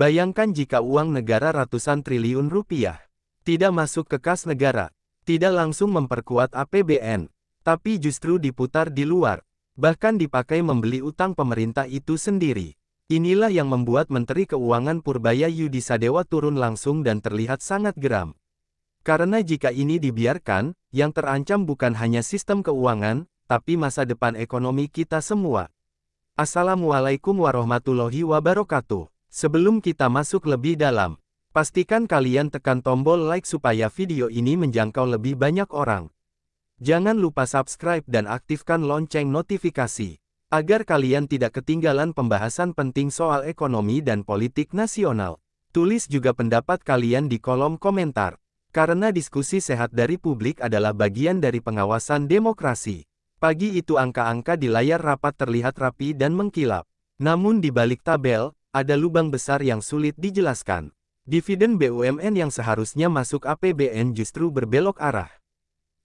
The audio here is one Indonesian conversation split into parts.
Bayangkan jika uang negara ratusan triliun rupiah tidak masuk ke kas negara, tidak langsung memperkuat APBN, tapi justru diputar di luar, bahkan dipakai membeli utang pemerintah itu sendiri. Inilah yang membuat Menteri Keuangan Purbaya Yudi Sadewa turun langsung dan terlihat sangat geram. Karena jika ini dibiarkan, yang terancam bukan hanya sistem keuangan, tapi masa depan ekonomi kita semua. Assalamualaikum warahmatullahi wabarakatuh. Sebelum kita masuk lebih dalam, pastikan kalian tekan tombol like supaya video ini menjangkau lebih banyak orang. Jangan lupa subscribe dan aktifkan lonceng notifikasi, agar kalian tidak ketinggalan pembahasan penting soal ekonomi dan politik nasional. Tulis juga pendapat kalian di kolom komentar, karena diskusi sehat dari publik adalah bagian dari pengawasan demokrasi. Pagi itu angka-angka di layar rapat terlihat rapi dan mengkilap. Namun di balik tabel, ada lubang besar yang sulit dijelaskan. Dividen BUMN yang seharusnya masuk APBN justru berbelok arah.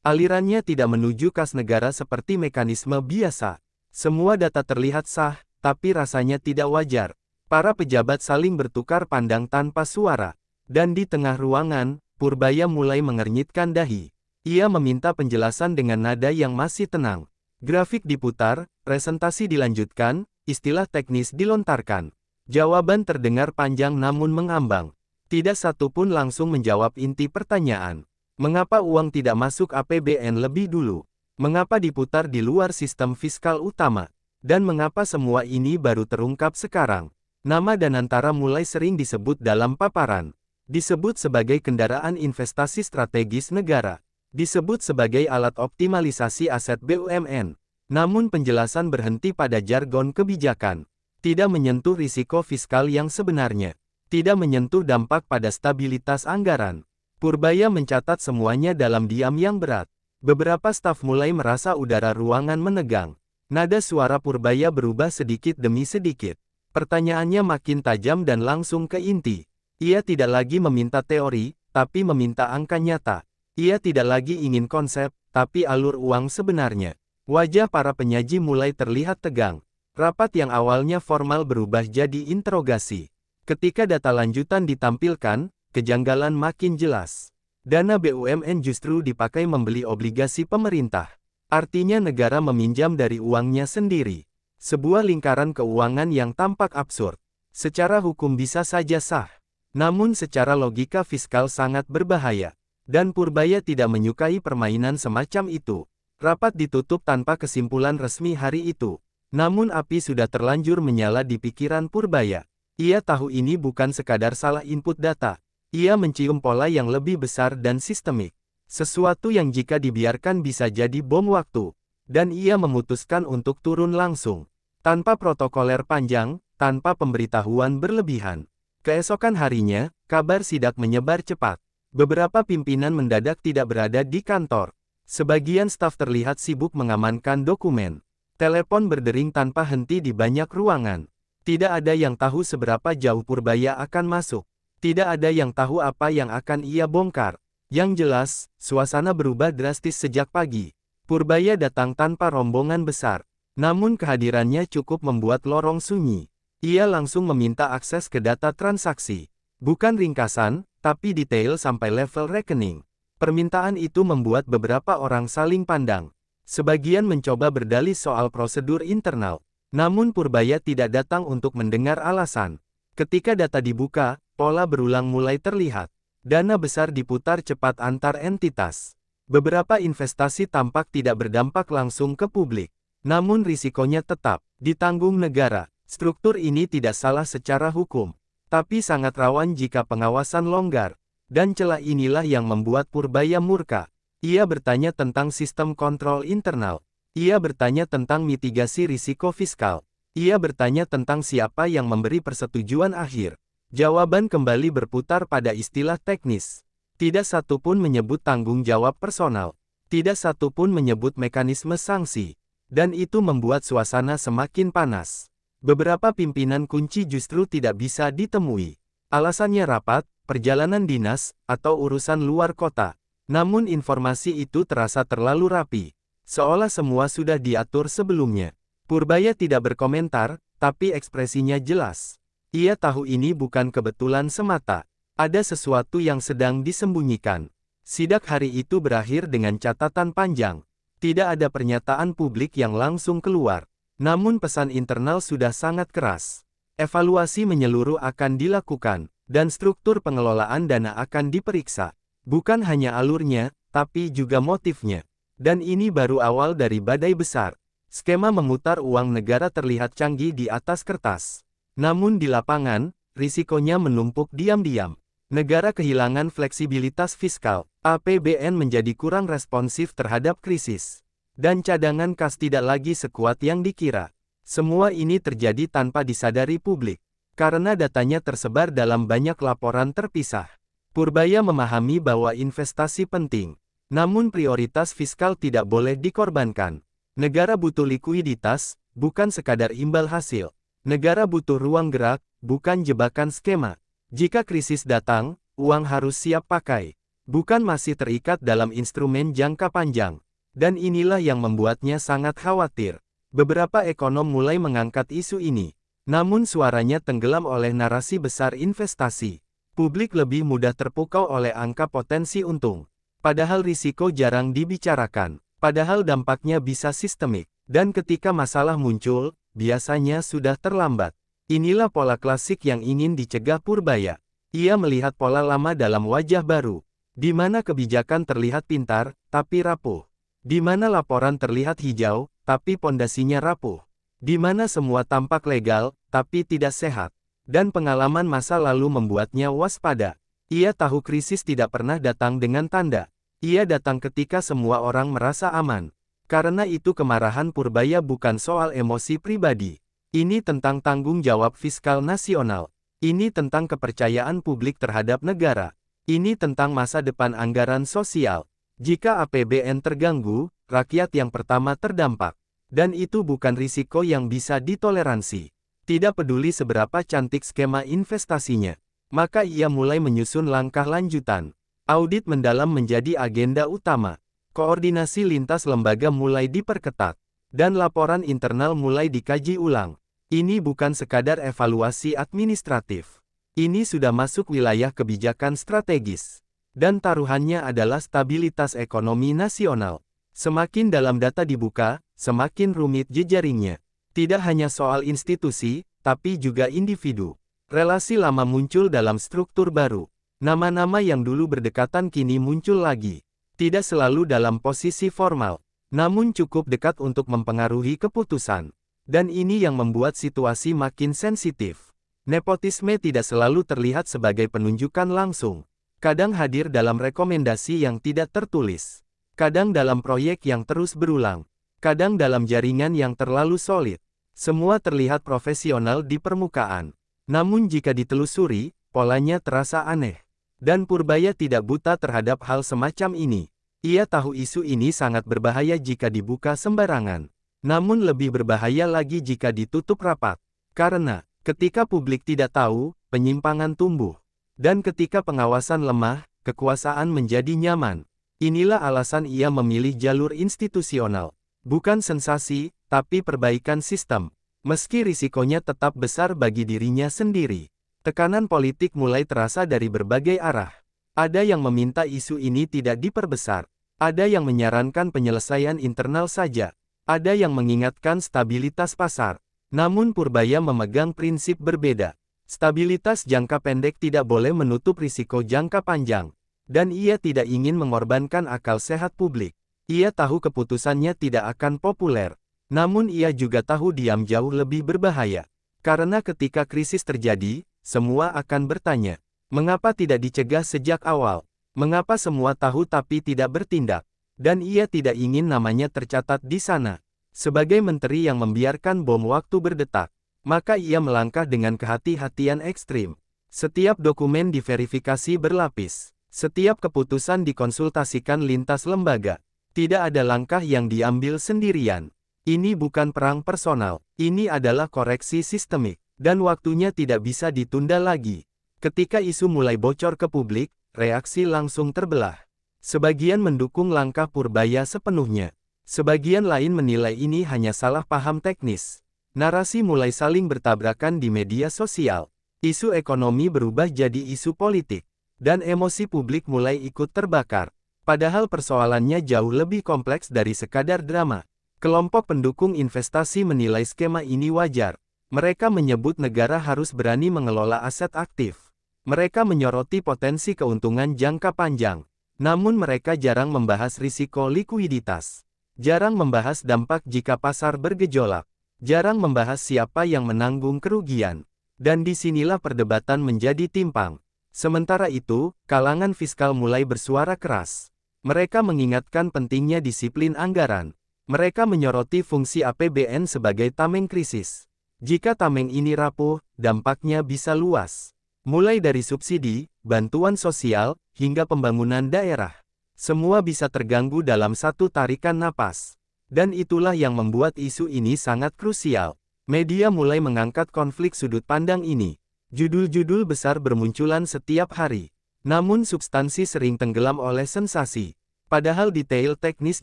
Alirannya tidak menuju kas negara seperti mekanisme biasa. Semua data terlihat sah, tapi rasanya tidak wajar. Para pejabat saling bertukar pandang tanpa suara. Dan di tengah ruangan, Purbaya mulai mengernyitkan dahi. Ia meminta penjelasan dengan nada yang masih tenang. Grafik diputar, presentasi dilanjutkan, istilah teknis dilontarkan. Jawaban terdengar panjang namun mengambang. Tidak satu pun langsung menjawab inti pertanyaan. Mengapa uang tidak masuk APBN lebih dulu? Mengapa diputar di luar sistem fiskal utama? Dan mengapa semua ini baru terungkap sekarang? Nama Danantara mulai sering disebut dalam paparan. Disebut sebagai kendaraan investasi strategis negara. Disebut sebagai alat optimalisasi aset BUMN. Namun penjelasan berhenti pada jargon kebijakan. Tidak menyentuh risiko fiskal yang sebenarnya. Tidak menyentuh dampak pada stabilitas anggaran. Purbaya mencatat semuanya dalam diam yang berat. Beberapa staf mulai merasa udara ruangan menegang. Nada suara Purbaya berubah sedikit demi sedikit. Pertanyaannya makin tajam dan langsung ke inti. Ia tidak lagi meminta teori, tapi meminta angka nyata. Ia tidak lagi ingin konsep, tapi alur uang sebenarnya. Wajah para penyaji mulai terlihat tegang. Rapat yang awalnya formal berubah jadi interogasi. Ketika data lanjutan ditampilkan, kejanggalan makin jelas. Dana BUMN justru dipakai membeli obligasi pemerintah. Artinya negara meminjam dari uangnya sendiri. Sebuah lingkaran keuangan yang tampak absurd. Secara hukum bisa saja sah. Namun secara logika fiskal sangat berbahaya. Dan Purbaya tidak menyukai permainan semacam itu. Rapat ditutup tanpa kesimpulan resmi hari itu. Namun api sudah terlanjur menyala di pikiran Purbaya. Ia tahu ini bukan sekadar salah input data. Ia mencium pola yang lebih besar dan sistemik. Sesuatu yang jika dibiarkan bisa jadi bom waktu. Dan ia memutuskan untuk turun langsung. Tanpa protokoler panjang, tanpa pemberitahuan berlebihan. Keesokan harinya, kabar sidak menyebar cepat. Beberapa pimpinan mendadak tidak berada di kantor. Sebagian staf terlihat sibuk mengamankan dokumen. Telepon berdering tanpa henti di banyak ruangan. Tidak ada yang tahu seberapa jauh Purbaya akan masuk. Tidak ada yang tahu apa yang akan ia bongkar. Yang jelas, suasana berubah drastis sejak pagi. Purbaya datang tanpa rombongan besar. Namun kehadirannya cukup membuat lorong sunyi. Ia langsung meminta akses ke data transaksi. Bukan ringkasan, tapi detail sampai level rekening. Permintaan itu membuat beberapa orang saling pandang. Sebagian mencoba berdalih soal prosedur internal. Namun Purbaya tidak datang untuk mendengar alasan. Ketika data dibuka, pola berulang mulai terlihat. Dana besar diputar cepat antar entitas. Beberapa investasi tampak tidak berdampak langsung ke publik. Namun risikonya tetap ditanggung negara. Struktur ini tidak salah secara hukum. Tapi sangat rawan jika pengawasan longgar. Dan celah inilah yang membuat Purbaya murka. Ia bertanya tentang sistem kontrol internal. Ia bertanya tentang mitigasi risiko fiskal. Ia bertanya tentang siapa yang memberi persetujuan akhir. Jawaban kembali berputar pada istilah teknis. Tidak satu pun menyebut tanggung jawab personal. Tidak satu pun menyebut mekanisme sanksi. Dan itu membuat suasana semakin panas. Beberapa pimpinan kunci justru tidak bisa ditemui. Alasannya rapat, perjalanan dinas, atau urusan luar kota. Namun informasi itu terasa terlalu rapi. Seolah semua sudah diatur sebelumnya. Purbaya tidak berkomentar, tapi ekspresinya jelas. Ia tahu ini bukan kebetulan semata. Ada sesuatu yang sedang disembunyikan. Sidak hari itu berakhir dengan catatan panjang. Tidak ada pernyataan publik yang langsung keluar. Namun pesan internal sudah sangat keras. Evaluasi menyeluruh akan dilakukan, dan struktur pengelolaan dana akan diperiksa. Bukan hanya alurnya, tapi juga motifnya. Dan ini baru awal dari badai besar. Skema memutar uang negara terlihat canggih di atas kertas. Namun di lapangan, risikonya menumpuk diam-diam. Negara kehilangan fleksibilitas fiskal, APBN menjadi kurang responsif terhadap krisis. Dan cadangan kas tidak lagi sekuat yang dikira. Semua ini terjadi tanpa disadari publik. Karena datanya tersebar dalam banyak laporan terpisah. Purbaya memahami bahwa investasi penting. Namun prioritas fiskal tidak boleh dikorbankan. Negara butuh likuiditas, bukan sekadar imbal hasil. Negara butuh ruang gerak, bukan jebakan skema. Jika krisis datang, uang harus siap pakai. Bukan masih terikat dalam instrumen jangka panjang. Dan inilah yang membuatnya sangat khawatir. Beberapa ekonom mulai mengangkat isu ini. Namun suaranya tenggelam oleh narasi besar investasi. Publik lebih mudah terpukau oleh angka potensi untung. Padahal risiko jarang dibicarakan. Padahal dampaknya bisa sistemik. Dan ketika masalah muncul, biasanya sudah terlambat. Inilah pola klasik yang ingin dicegah Purbaya. Ia melihat pola lama dalam wajah baru. Di mana kebijakan terlihat pintar, tapi rapuh. Di mana laporan terlihat hijau, tapi pondasinya rapuh. Di mana semua tampak legal, tapi tidak sehat. Dan pengalaman masa lalu membuatnya waspada. Ia tahu krisis tidak pernah datang dengan tanda. Ia datang ketika semua orang merasa aman. Karena itu kemarahan Purbaya bukan soal emosi pribadi. Ini tentang tanggung jawab fiskal nasional. Ini tentang kepercayaan publik terhadap negara. Ini tentang masa depan anggaran sosial. Jika APBN terganggu, rakyat yang pertama terdampak. Dan itu bukan risiko yang bisa ditoleransi. Tidak peduli seberapa cantik skema investasinya. Maka ia mulai menyusun langkah lanjutan. Audit mendalam menjadi agenda utama. Koordinasi lintas lembaga mulai diperketat. Dan laporan internal mulai dikaji ulang. Ini bukan sekadar evaluasi administratif. Ini sudah masuk wilayah kebijakan strategis. Dan taruhannya adalah stabilitas ekonomi nasional. Semakin dalam data dibuka, semakin rumit jejaringnya. Tidak hanya soal institusi, tapi juga individu. Relasi lama muncul dalam struktur baru. Nama-nama yang dulu berdekatan kini muncul lagi. Tidak selalu dalam posisi formal, namun cukup dekat untuk mempengaruhi keputusan. Dan ini yang membuat situasi makin sensitif. Nepotisme tidak selalu terlihat sebagai penunjukan langsung. Kadang hadir dalam rekomendasi yang tidak tertulis. Kadang dalam proyek yang terus berulang. Kadang dalam jaringan yang terlalu solid. Semua terlihat profesional di permukaan. Namun jika ditelusuri, polanya terasa aneh. Dan Purbaya tidak buta terhadap hal semacam ini. Ia tahu isu ini sangat berbahaya jika dibuka sembarangan. Namun lebih berbahaya lagi jika ditutup rapat. Karena, ketika publik tidak tahu, penyimpangan tumbuh. Dan ketika pengawasan lemah, kekuasaan menjadi nyaman. Inilah alasan ia memilih jalur institusional. Bukan sensasi, tapi perbaikan sistem. Meski risikonya tetap besar bagi dirinya sendiri. Tekanan politik mulai terasa dari berbagai arah. Ada yang meminta isu ini tidak diperbesar. Ada yang menyarankan penyelesaian internal saja. Ada yang mengingatkan stabilitas pasar. Namun Purbaya memegang prinsip berbeda. Stabilitas jangka pendek tidak boleh menutup risiko jangka panjang. Dan ia tidak ingin mengorbankan akal sehat publik. Ia tahu keputusannya tidak akan populer. Namun ia juga tahu diam jauh lebih berbahaya. Karena ketika krisis terjadi, semua akan bertanya. Mengapa tidak dicegah sejak awal? Mengapa semua tahu tapi tidak bertindak? Dan ia tidak ingin namanya tercatat di sana. Sebagai menteri yang membiarkan bom waktu berdetak. Maka ia melangkah dengan kehati-hatian ekstrim. Setiap dokumen diverifikasi berlapis. Setiap keputusan dikonsultasikan lintas lembaga. Tidak ada langkah yang diambil sendirian. Ini bukan perang personal. Ini adalah koreksi sistemik. Dan waktunya tidak bisa ditunda lagi. Ketika isu mulai bocor ke publik, reaksi langsung terbelah. Sebagian mendukung langkah Purbaya sepenuhnya. Sebagian lain menilai ini hanya salah paham teknis. Narasi mulai saling bertabrakan di media sosial. Isu ekonomi berubah jadi isu politik, dan emosi publik mulai ikut terbakar. Padahal persoalannya jauh lebih kompleks dari sekadar drama. Kelompok pendukung investasi menilai skema ini wajar. Mereka menyebut negara harus berani mengelola aset aktif. Mereka menyoroti potensi keuntungan jangka panjang. Namun mereka jarang membahas risiko likuiditas. Jarang membahas dampak jika pasar bergejolak. Jarang membahas siapa yang menanggung kerugian. Dan disinilah perdebatan menjadi timpang. Sementara itu, kalangan fiskal mulai bersuara keras. Mereka mengingatkan pentingnya disiplin anggaran. Mereka menyoroti fungsi APBN sebagai tameng krisis. Jika tameng ini rapuh, dampaknya bisa luas. Mulai dari subsidi, bantuan sosial, hingga pembangunan daerah. Semua bisa terganggu dalam satu tarikan napas. Dan itulah yang membuat isu ini sangat krusial. Media mulai mengangkat konflik sudut pandang ini. Judul-judul besar bermunculan setiap hari. Namun substansi sering tenggelam oleh sensasi. Padahal detail teknis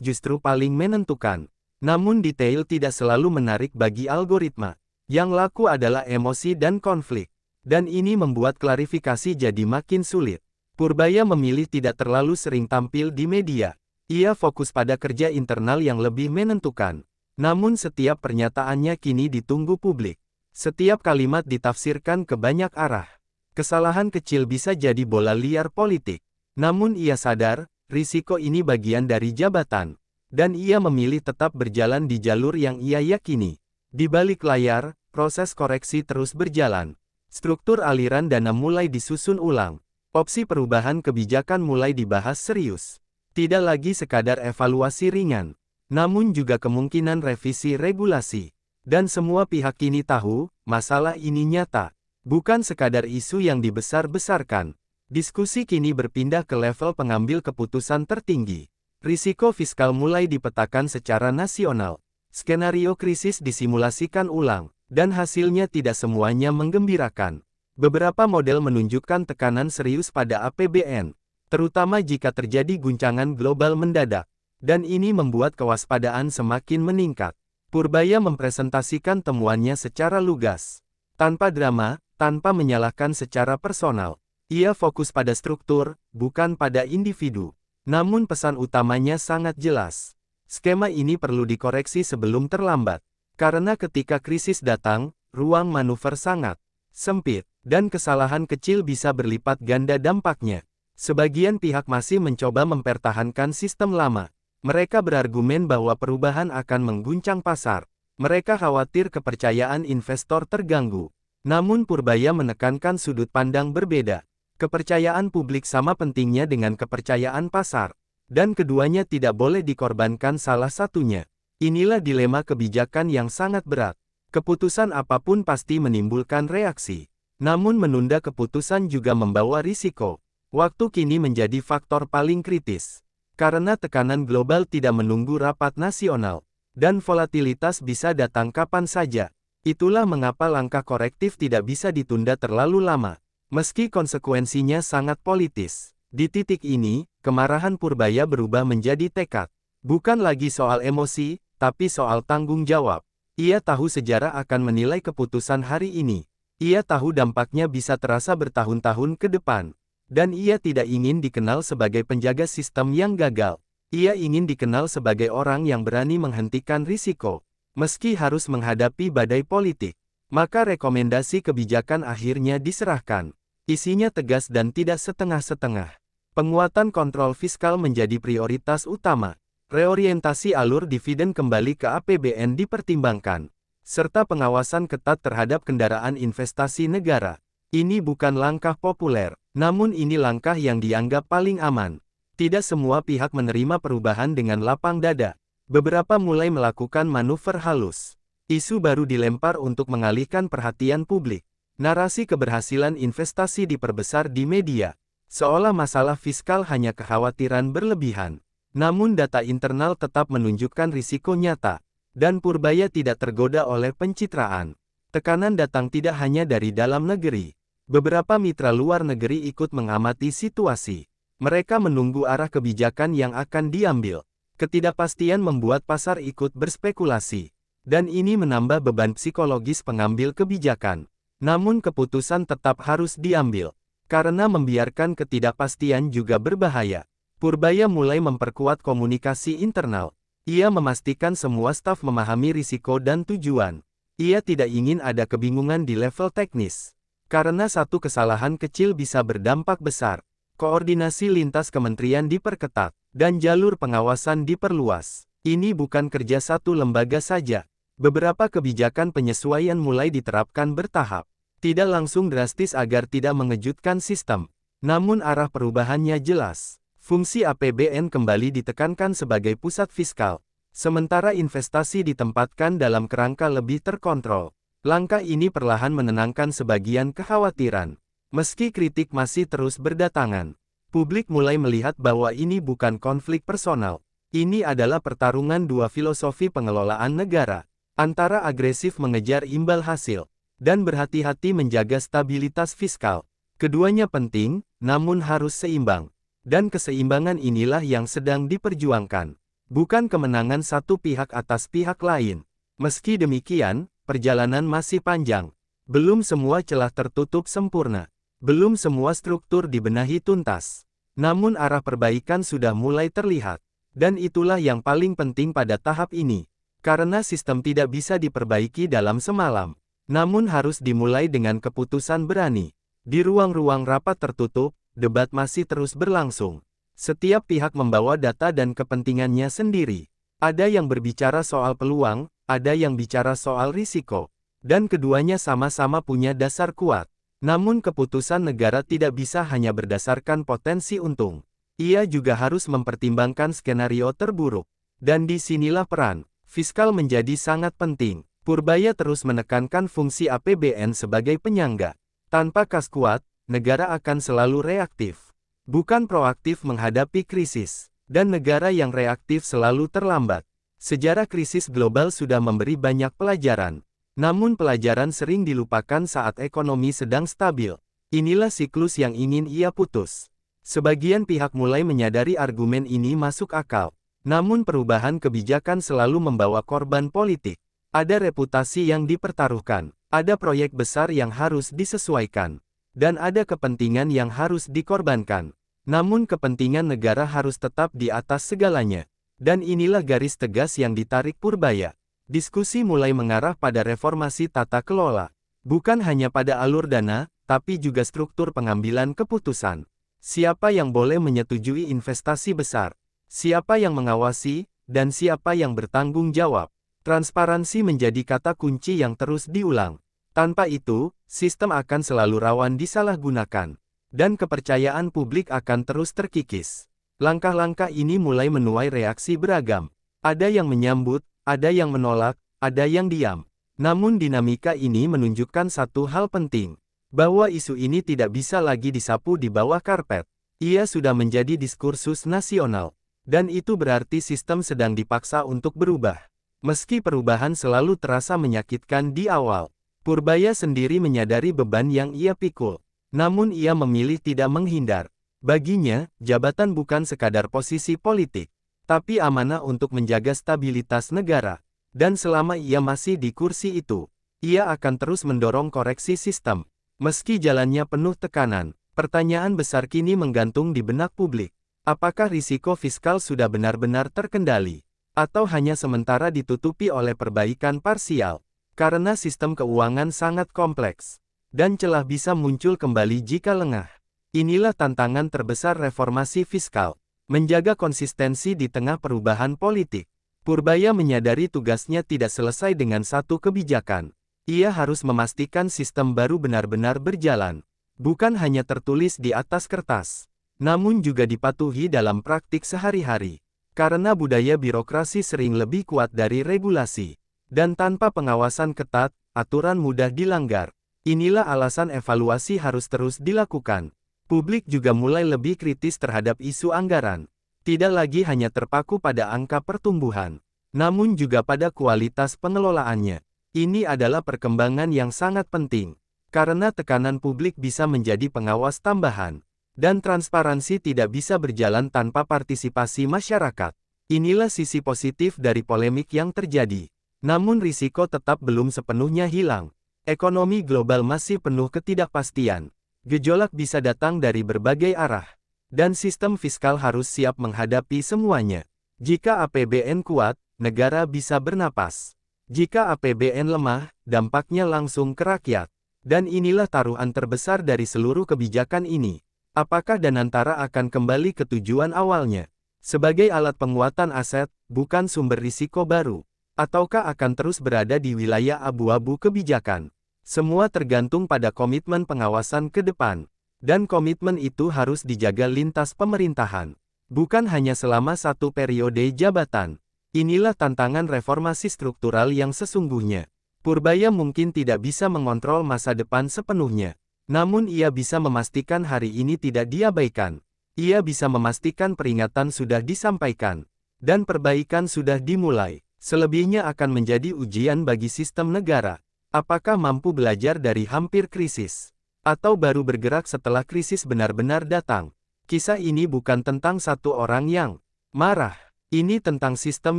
justru paling menentukan. Namun detail tidak selalu menarik bagi algoritma. Yang laku adalah emosi dan konflik. Dan ini membuat klarifikasi jadi makin sulit. Purbaya memilih tidak terlalu sering tampil di media. Ia fokus pada kerja internal yang lebih menentukan. Namun setiap pernyataannya kini ditunggu publik. Setiap kalimat ditafsirkan ke banyak arah. Kesalahan kecil bisa jadi bola liar politik. Namun ia sadar, risiko ini bagian dari jabatan. Dan ia memilih tetap berjalan di jalur yang ia yakini. Di balik layar, proses koreksi terus berjalan. Struktur aliran dana mulai disusun ulang. Opsi perubahan kebijakan mulai dibahas serius. Tidak lagi sekadar evaluasi ringan, namun juga kemungkinan revisi regulasi. Dan semua pihak kini tahu, masalah ini nyata. Bukan sekadar isu yang dibesar-besarkan. Diskusi kini berpindah ke level pengambil keputusan tertinggi. Risiko fiskal mulai dipetakan secara nasional. Skenario krisis disimulasikan ulang. Dan hasilnya tidak semuanya menggembirakan. Beberapa model menunjukkan tekanan serius pada APBN, terutama jika terjadi guncangan global mendadak. Dan ini membuat kewaspadaan semakin meningkat. Purbaya mempresentasikan temuannya secara lugas. Tanpa drama, tanpa menyalahkan secara personal. Ia fokus pada struktur, bukan pada individu. Namun pesan utamanya sangat jelas. Skema ini perlu dikoreksi sebelum terlambat. Karena ketika krisis datang, ruang manuver sangat sempit, dan kesalahan kecil bisa berlipat ganda dampaknya. Sebagian pihak masih mencoba mempertahankan sistem lama. Mereka berargumen bahwa perubahan akan mengguncang pasar. Mereka khawatir kepercayaan investor terganggu. Namun Purbaya menekankan sudut pandang berbeda. Kepercayaan publik sama pentingnya dengan kepercayaan pasar. Dan keduanya tidak boleh dikorbankan salah satunya. Inilah dilema kebijakan yang sangat berat. Keputusan apapun pasti menimbulkan reaksi. Namun menunda keputusan juga membawa risiko. Waktu kini menjadi faktor paling kritis. Karena tekanan global tidak menunggu rapat nasional. Dan volatilitas bisa datang kapan saja. Itulah mengapa langkah korektif tidak bisa ditunda terlalu lama. Meski konsekuensinya sangat politis. Di titik ini, kemarahan Purbaya berubah menjadi tekad. Bukan lagi soal emosi, tapi soal tanggung jawab. Ia tahu sejarah akan menilai keputusan hari ini. Ia tahu dampaknya bisa terasa bertahun-tahun ke depan. Dan ia tidak ingin dikenal sebagai penjaga sistem yang gagal. Ia ingin dikenal sebagai orang yang berani menghentikan risiko. Meski harus menghadapi badai politik. Maka rekomendasi kebijakan akhirnya diserahkan. Isinya tegas dan tidak setengah-setengah. Penguatan kontrol fiskal menjadi prioritas utama. Reorientasi alur dividen kembali ke APBN dipertimbangkan, serta pengawasan ketat terhadap kendaraan investasi negara. Ini bukan langkah populer, namun ini langkah yang dianggap paling aman. Tidak semua pihak menerima perubahan dengan lapang dada. Beberapa mulai melakukan manuver halus. Isu baru dilempar untuk mengalihkan perhatian publik. Narasi keberhasilan investasi diperbesar di media, seolah masalah fiskal hanya kekhawatiran berlebihan. Namun data internal tetap menunjukkan risiko nyata, dan Purbaya tidak tergoda oleh pencitraan. Tekanan datang tidak hanya dari dalam negeri. Beberapa mitra luar negeri ikut mengamati situasi. Mereka menunggu arah kebijakan yang akan diambil. Ketidakpastian membuat pasar ikut berspekulasi. Dan ini menambah beban psikologis pengambil kebijakan. Namun keputusan tetap harus diambil. Karena membiarkan ketidakpastian juga berbahaya. Purbaya mulai memperkuat komunikasi internal. Ia memastikan semua staf memahami risiko dan tujuan. Ia tidak ingin ada kebingungan di level teknis. Karena satu kesalahan kecil bisa berdampak besar. Koordinasi lintas kementerian diperketat, dan jalur pengawasan diperluas. Ini bukan kerja satu lembaga saja. Beberapa kebijakan penyesuaian mulai diterapkan bertahap. Tidak langsung drastis agar tidak mengejutkan sistem. Namun arah perubahannya jelas. Fungsi APBN kembali ditekankan sebagai pusat fiskal. Sementara investasi ditempatkan dalam kerangka lebih terkontrol. Langkah ini perlahan menenangkan sebagian kekhawatiran. Meski kritik masih terus berdatangan, publik mulai melihat bahwa ini bukan konflik personal. Ini adalah pertarungan dua filosofi pengelolaan negara, antara agresif mengejar imbal hasil, dan berhati-hati menjaga stabilitas fiskal. Keduanya penting, namun harus seimbang. Dan keseimbangan inilah yang sedang diperjuangkan. Bukan kemenangan satu pihak atas pihak lain. Meski demikian, perjalanan masih panjang. Belum semua celah tertutup sempurna. Belum semua struktur dibenahi tuntas. Namun arah perbaikan sudah mulai terlihat. Dan itulah yang paling penting pada tahap ini. Karena sistem tidak bisa diperbaiki dalam semalam. Namun harus dimulai dengan keputusan berani. Di ruang-ruang rapat tertutup, debat masih terus berlangsung. Setiap pihak membawa data dan kepentingannya sendiri. Ada yang berbicara soal peluang, ada yang bicara soal risiko. Dan keduanya sama-sama punya dasar kuat. Namun keputusan negara tidak bisa hanya berdasarkan potensi untung. Ia juga harus mempertimbangkan skenario terburuk. Dan disinilah peran fiskal menjadi sangat penting. Purbaya terus menekankan fungsi APBN sebagai penyangga. Tanpa kas kuat, negara akan selalu reaktif. Bukan proaktif menghadapi krisis. Dan negara yang reaktif selalu terlambat. Sejarah krisis global sudah memberi banyak pelajaran. Namun pelajaran sering dilupakan saat ekonomi sedang stabil. Inilah siklus yang ingin ia putus. Sebagian pihak mulai menyadari argumen ini masuk akal. Namun perubahan kebijakan selalu membawa korban politik. Ada reputasi yang dipertaruhkan. Ada proyek besar yang harus disesuaikan. Dan ada kepentingan yang harus dikorbankan. Namun kepentingan negara harus tetap di atas segalanya. Dan inilah garis tegas yang ditarik Purbaya. Diskusi mulai mengarah pada reformasi tata kelola. Bukan hanya pada alur dana, tapi juga struktur pengambilan keputusan. Siapa yang boleh menyetujui investasi besar? Siapa yang mengawasi? Dan siapa yang bertanggung jawab? Transparansi menjadi kata kunci yang terus diulang. Tanpa itu, sistem akan selalu rawan disalahgunakan. Dan kepercayaan publik akan terus terkikis. Langkah-langkah ini mulai menuai reaksi beragam. Ada yang menyambut, ada yang menolak, ada yang diam. Namun dinamika ini menunjukkan satu hal penting. Bahwa isu ini tidak bisa lagi disapu di bawah karpet. Ia sudah menjadi diskursus nasional. Dan itu berarti sistem sedang dipaksa untuk berubah. Meski perubahan selalu terasa menyakitkan di awal. Purbaya sendiri menyadari beban yang ia pikul. Namun ia memilih tidak menghindar. Baginya, jabatan bukan sekadar posisi politik. Tapi amanah untuk menjaga stabilitas negara. Dan selama ia masih di kursi itu, ia akan terus mendorong koreksi sistem. Meski jalannya penuh tekanan, pertanyaan besar kini menggantung di benak publik. Apakah risiko fiskal sudah benar-benar terkendali? Atau hanya sementara ditutupi oleh perbaikan parsial? Karena sistem keuangan sangat kompleks. Dan celah bisa muncul kembali jika lengah. Inilah tantangan terbesar reformasi fiskal. Menjaga konsistensi di tengah perubahan politik. Purbaya menyadari tugasnya tidak selesai dengan satu kebijakan. Ia harus memastikan sistem baru benar-benar berjalan. Bukan hanya tertulis di atas kertas. Namun juga dipatuhi dalam praktik sehari-hari. Karena budaya birokrasi sering lebih kuat dari regulasi. Dan tanpa pengawasan ketat, aturan mudah dilanggar. Inilah alasan evaluasi harus terus dilakukan. Publik juga mulai lebih kritis terhadap isu anggaran. Tidak lagi hanya terpaku pada angka pertumbuhan, namun juga pada kualitas pengelolaannya. Ini adalah perkembangan yang sangat penting, karena tekanan publik bisa menjadi pengawas tambahan, dan transparansi tidak bisa berjalan tanpa partisipasi masyarakat. Inilah sisi positif dari polemik yang terjadi. Namun risiko tetap belum sepenuhnya hilang. Ekonomi global masih penuh ketidakpastian. Gejolak bisa datang dari berbagai arah. Dan sistem fiskal harus siap menghadapi semuanya. Jika APBN kuat, negara bisa bernapas. Jika APBN lemah, dampaknya langsung ke rakyat. Dan inilah taruhan terbesar dari seluruh kebijakan ini. Apakah Danantara akan kembali ke tujuan awalnya? Sebagai alat penguatan aset, bukan sumber risiko baru. Ataukah akan terus berada di wilayah abu-abu kebijakan? Semua tergantung pada komitmen pengawasan ke depan. Dan komitmen itu harus dijaga lintas pemerintahan. Bukan hanya selama satu periode jabatan. Inilah tantangan reformasi struktural yang sesungguhnya. Purbaya mungkin tidak bisa mengontrol masa depan sepenuhnya. Namun ia bisa memastikan hari ini tidak diabaikan. Ia bisa memastikan peringatan sudah disampaikan. Dan perbaikan sudah dimulai. Selebihnya akan menjadi ujian bagi sistem negara. Apakah mampu belajar dari hampir krisis? Atau baru bergerak setelah krisis benar-benar datang? Kisah ini bukan tentang satu orang yang marah. Ini tentang sistem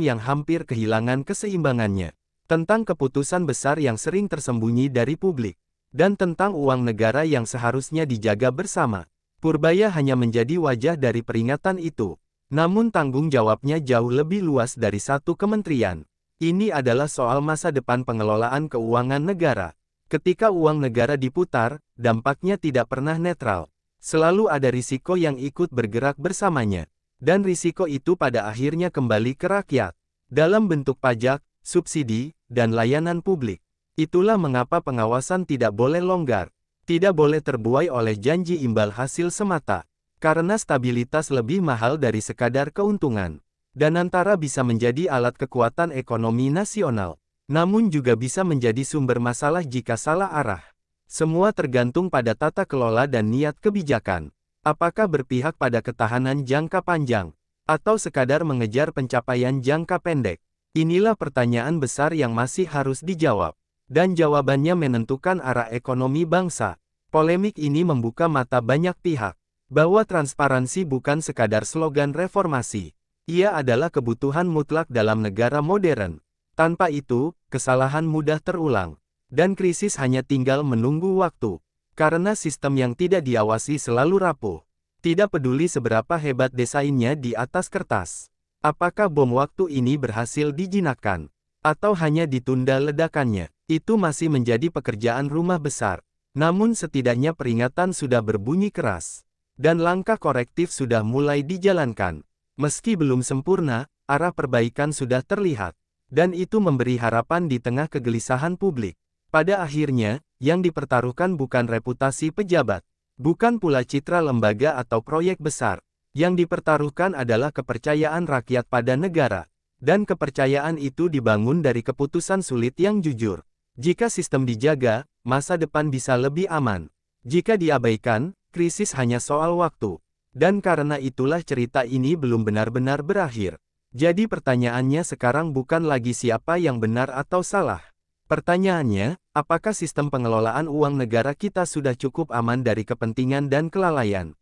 yang hampir kehilangan keseimbangannya. Tentang keputusan besar yang sering tersembunyi dari publik. Dan tentang uang negara yang seharusnya dijaga bersama. Purbaya hanya menjadi wajah dari peringatan itu. Namun tanggung jawabnya jauh lebih luas dari satu kementerian. Ini adalah soal masa depan pengelolaan keuangan negara. Ketika uang negara diputar, dampaknya tidak pernah netral. Selalu ada risiko yang ikut bergerak bersamanya. Dan risiko itu pada akhirnya kembali ke rakyat. Dalam bentuk pajak, subsidi, dan layanan publik. Itulah mengapa pengawasan tidak boleh longgar. Tidak boleh terbuai oleh janji imbal hasil semata. Karena stabilitas lebih mahal dari sekadar keuntungan. Danantara bisa menjadi alat kekuatan ekonomi nasional. Namun juga bisa menjadi sumber masalah jika salah arah. Semua tergantung pada tata kelola dan niat kebijakan. Apakah berpihak pada ketahanan jangka panjang? Atau sekadar mengejar pencapaian jangka pendek? Inilah pertanyaan besar yang masih harus dijawab. Dan jawabannya menentukan arah ekonomi bangsa. Polemik ini membuka mata banyak pihak. Bahwa transparansi bukan sekadar slogan reformasi. Ia adalah kebutuhan mutlak dalam negara modern. Tanpa itu, kesalahan mudah terulang. Dan krisis hanya tinggal menunggu waktu. Karena sistem yang tidak diawasi selalu rapuh. Tidak peduli seberapa hebat desainnya di atas kertas. Apakah bom waktu ini berhasil dijinakkan? Atau hanya ditunda ledakannya? Itu masih menjadi pekerjaan rumah besar. Namun setidaknya peringatan sudah berbunyi keras. Dan langkah korektif sudah mulai dijalankan. Meski belum sempurna, arah perbaikan sudah terlihat. Dan itu memberi harapan di tengah kegelisahan publik. Pada akhirnya, yang dipertaruhkan bukan reputasi pejabat. Bukan pula citra lembaga atau proyek besar. Yang dipertaruhkan adalah kepercayaan rakyat pada negara. Dan kepercayaan itu dibangun dari keputusan sulit yang jujur. Jika sistem dijaga, masa depan bisa lebih aman. Jika diabaikan, krisis hanya soal waktu. Dan karena itulah cerita ini belum benar-benar berakhir. Jadi pertanyaannya sekarang bukan lagi siapa yang benar atau salah. Pertanyaannya, apakah sistem pengelolaan uang negara kita sudah cukup aman dari kepentingan dan kelalaian?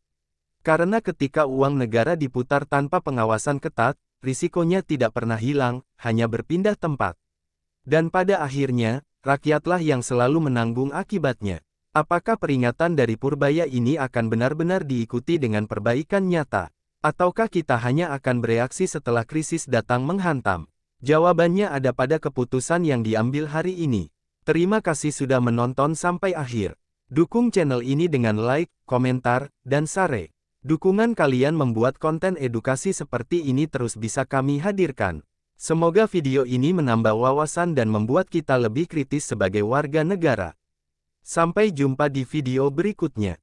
Karena ketika uang negara diputar tanpa pengawasan ketat, risikonya tidak pernah hilang, hanya berpindah tempat. Dan pada akhirnya, rakyatlah yang selalu menanggung akibatnya. Apakah peringatan dari Purbaya ini akan benar-benar diikuti dengan perbaikan nyata? Ataukah kita hanya akan bereaksi setelah krisis datang menghantam? Jawabannya ada pada keputusan yang diambil hari ini. Terima kasih sudah menonton sampai akhir. Dukung channel ini dengan like, komentar, dan share. Dukungan kalian membuat konten edukasi seperti ini terus bisa kami hadirkan. Semoga video ini menambah wawasan dan membuat kita lebih kritis sebagai warga negara. Sampai jumpa di video berikutnya.